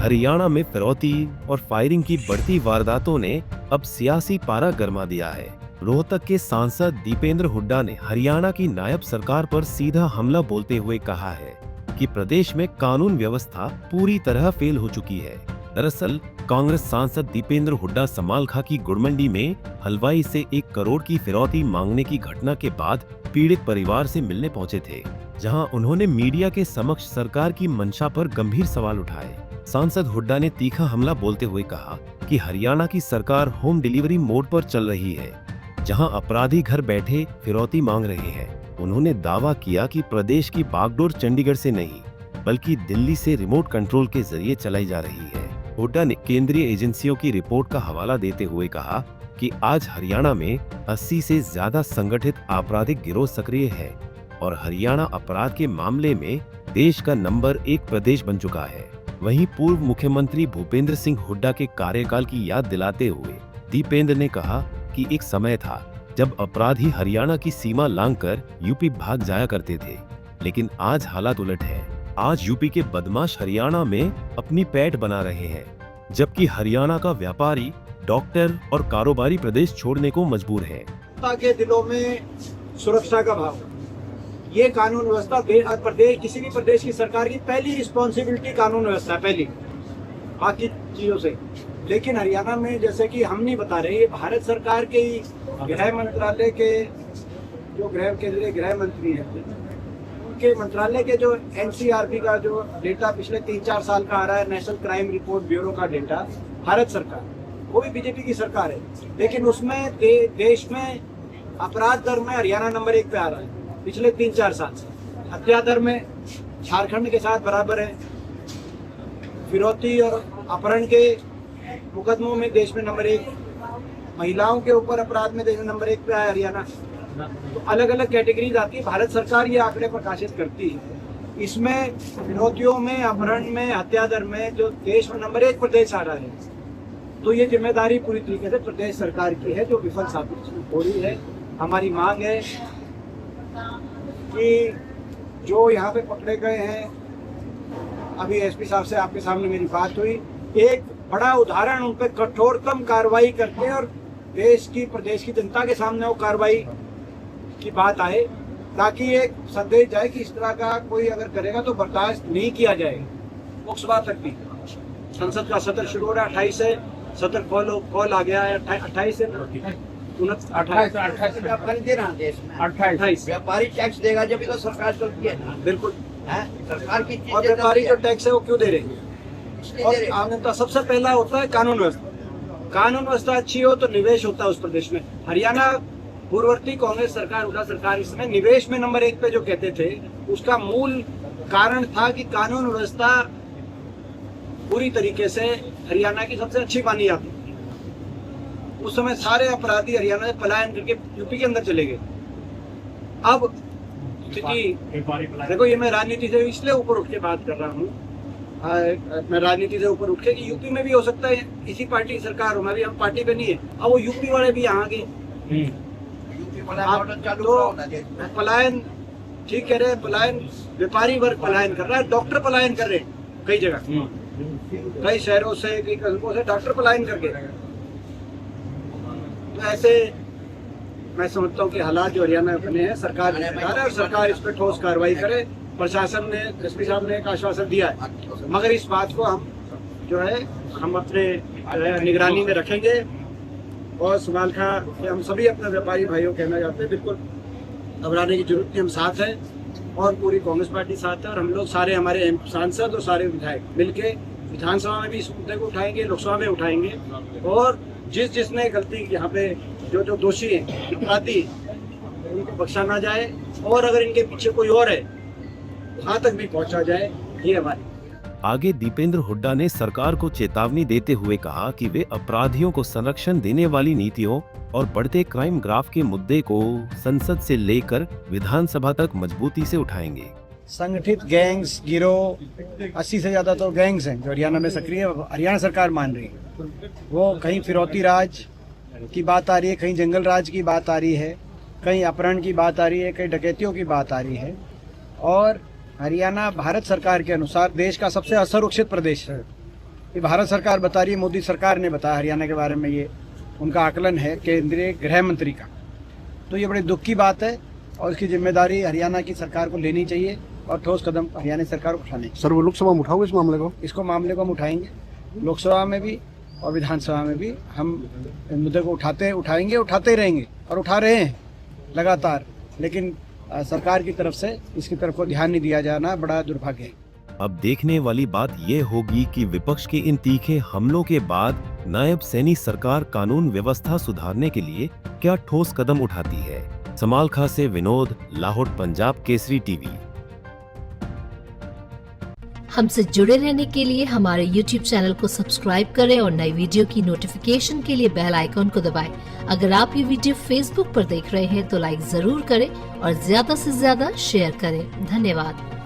हरियाणा में फिरौती और फायरिंग की बढ़ती वारदातों ने अब सियासी पारा गरमा दिया है। रोहतक के सांसद दीपेंद्र हुड्डा ने हरियाणा की नायब सरकार पर सीधा हमला बोलते हुए कहा है कि प्रदेश में कानून व्यवस्था पूरी तरह फेल हो चुकी है। दरअसल कांग्रेस सांसद दीपेंद्र हुड्डा समालखा की गुड़मंडी में हलवाई से 1 करोड़ की फिरौती मांगने की घटना के बाद पीड़ित परिवार से मिलने पहुंचे थे, जहां उन्होंने मीडिया के समक्ष सरकार की मंशा पर गंभीर सवाल उठाए। सांसद हुड्डा ने तीखा हमला बोलते हुए कहा कि हरियाणा की सरकार होम डिलीवरी मोड पर चल रही है, जहां अपराधी घर बैठे फिरौती मांग रहे हैं। उन्होंने दावा किया कि प्रदेश की बागडोर चंडीगढ़ से नहीं बल्कि दिल्ली से रिमोट कंट्रोल के जरिए चलाई जा रही है। हुड्डा ने केंद्रीय एजेंसियों की रिपोर्ट का हवाला देते हुए कहा कि आज हरियाणा में 80 से ज्यादा संगठित आपराधिक गिरोह सक्रिय है और हरियाणा अपराध के मामले में देश का नंबर 1 प्रदेश बन चुका है। वहीं पूर्व मुख्यमंत्री भूपेंद्र सिंह हुड्डा के कार्यकाल की याद दिलाते हुए दीपेंद्र ने कहा कि एक समय था जब अपराधी हरियाणा की सीमा लांघकर यूपी भाग जाया करते थे, लेकिन आज हालात उलट है। आज यूपी के बदमाश हरियाणा में अपनी पैठ बना रहे हैं, जबकि हरियाणा का व्यापारी, डॉक्टर और कारोबारी प्रदेश छोड़ने को मजबूर है। के दिलों में सुरक्षा का भाव, ये कानून व्यवस्था प्रदेश, किसी भी प्रदेश की सरकार की पहली रिस्पॉन्सिबिलिटी कानून व्यवस्था है, पहली बाकी चीजों से। लेकिन हरियाणा में जैसे कि हम नहीं बता रहे, ये भारत सरकार के ही गृह मंत्रालय के जो केंद्रीय गृह मंत्री हैं, उनके मंत्रालय के जो एनसीआरबी का जो डेटा पिछले 3-4 साल का आ रहा है, नेशनल क्राइम रिपोर्ट ब्यूरो का डेटा, भारत सरकार, वो भी बीजेपी की सरकार है, लेकिन उसमें देश में अपराध दर में हरियाणा नंबर 1 पे आ रहा है पिछले 3-4 साल से। हत्या दर में झारखंड के साथ बराबर है। फिरौती और अपहरण के मुकदमों में देश में नंबर 1। महिलाओं के ऊपर अपराध में देश में नंबर 1 पे आया हरियाणा। तो अलग अलग कैटेगरीज आती है, भारत सरकार ये आंकड़े प्रकाशित करती है। इसमें फिरौतियों में, अपहरण में, हत्या दर में जो देश में नंबर 1 प्रदेश आ रहा है, तो ये जिम्मेदारी पूरी तरीके से प्रदेश सरकार की है, जो विफल साबित हो रही है। हमारी मांग है कि जो यहाँ पे पकड़े गए हैं, अभी एसपी साहब से आपके सामने मेरी बात हुई, एक बड़ा उदाहरण उन पर कठोरतम कार्रवाई करते हैं और देश की, प्रदेश की जनता के सामने वो कार्रवाई की बात आए, ताकि एक संदेश जाए कि इस तरह का कोई अगर करेगा तो बर्दाश्त नहीं किया जाएगा। लोकसभा तक भी संसद का सत्र शुरू हो रहा है, 28 से सत्र कॉल आ गया है, 28 से 28 व्यापारी टैक्स देगा जब तो सरकार चलती है ना। बिल्कुल है सरकार की चीजें, और व्यापारी जो टैक्स है वो क्यों दे रहे हैं? और आमतौर सबसे पहला होता है कानून व्यवस्था। कानून व्यवस्था अच्छी हो तो निवेश होता है उस प्रदेश में। हरियाणा पूर्ववर्ती कांग्रेस सरकार, हुड्डा सरकार, इसमें निवेश में नंबर 1 पे जो कहते थे, उसका मूल कारण था कि कानून व्यवस्था पूरी तरीके से हरियाणा की सबसे अच्छी मानी जाती थी। उस समय सारे अपराधी हरियाणा से पलायन करके यूपी के अंदर चले गए। अब स्थिति देखो, ये मैं राजनीति से इसलिए ऊपर उठ के बात कर रहा हूँ, मैं राजनीति से ऊपर उठ के कि यूपी में भी हो सकता है इसी पार्टी की सरकार हो, मैं भी, हम पार्टी पे नहीं है, अब वो यूपी वाले भी यहाँ गए। तो पलायन, ठीक कह रहे हैं, पलायन व्यापारी वर्ग पलायन कर रहा है, डॉक्टर पलायन कर रहे हैं कई जगह, कई शहरों से, कई कस्बों से डॉक्टर पलायन करके। तो ऐसे मैं समझता हूँ कि हालात जो हरियाणा में बने हैं, सरकार जिम्मेदार है और सरकार इस पर ठोस कार्रवाई करे। प्रशासन ने, एसपी साहब ने एक आश्वासन दिया है, मगर इस बात को हम जो है हम अपने निगरानी में रखेंगे। और समालखा हम सभी अपने व्यापारी भाइयों कहना चाहते हैं, बिल्कुल घबराने की जरूरत नहीं, हम साथ हैं और पूरी कांग्रेस पार्टी साथ है। और हम लोग सारे, हमारे सांसद और सारे विधायक मिलके विधानसभा में भी इस मुद्दे को उठाएंगे, लोकसभा में उठाएंगे, और जिसने गलती, यहाँ पे जो दोषी हैं, अपराधी, उनको बख्शा ना जाए, और अगर इनके पीछे कोई और है वहां तक भी पहुंचा जाए, ये हमारी। आगे दीपेंद्र हुड्डा ने सरकार को चेतावनी देते हुए कहा कि वे अपराधियों को संरक्षण देने वाली नीतियों और बढ़ते क्राइम ग्राफ के मुद्दे को संसद से लेकर विधानसभा तक मजबूती से उठाएंगे। संगठित गैंग्स, गिरोह, 80 से ज्यादा तो गैंग्स हैं जो हरियाणा में सक्रिय, हरियाणा सरकार मान रही है। वो कहीं फिरौती राज की बात आ रही है, कहीं जंगल राज की बात आ रही है, कहीं अपहरण की बात आ रही है, कहीं डकैतियों की बात आ रही है। और हरियाणा भारत सरकार के अनुसार देश का सबसे असुरक्षित प्रदेश है। ये भारत सरकार बता रही है, मोदी सरकार ने बताया हरियाणा के बारे में, ये उनका आकलन है केंद्रीय गृह मंत्री का। तो ये बड़ी दुख की बात है और इसकी जिम्मेदारी हरियाणा की सरकार को लेनी चाहिए और ठोस कदम हरियाणा सरकार को उठाने चाहिए। सर वो लोकसभा में उठाओगे इस मामले को? इसको मामले को हम उठाएंगे, लोकसभा में भी और विधानसभा में भी हम मुद्दे को उठाएंगे, उठाते रहेंगे और उठा रहे हैं लगातार। लेकिन सरकार की तरफ से इसकी तरफ को ध्यान नहीं दिया जाना बड़ा दुर्भाग्य है। अब देखने वाली बात ये होगी कि विपक्ष के इन तीखे हमलों के बाद नायब सैनी सरकार कानून व्यवस्था सुधारने के लिए क्या ठोस कदम उठाती है। समालखा से विनोद, लाहौर, पंजाब केसरी टीवी। हमसे जुड़े रहने के लिए हमारे YouTube चैनल को सब्सक्राइब करें और नई वीडियो की नोटिफिकेशन के लिए बेल आइकॉन को दबाएं। अगर आप ये वीडियो Facebook पर देख रहे हैं तो लाइक जरूर करें और ज्यादा से ज्यादा शेयर करें। धन्यवाद।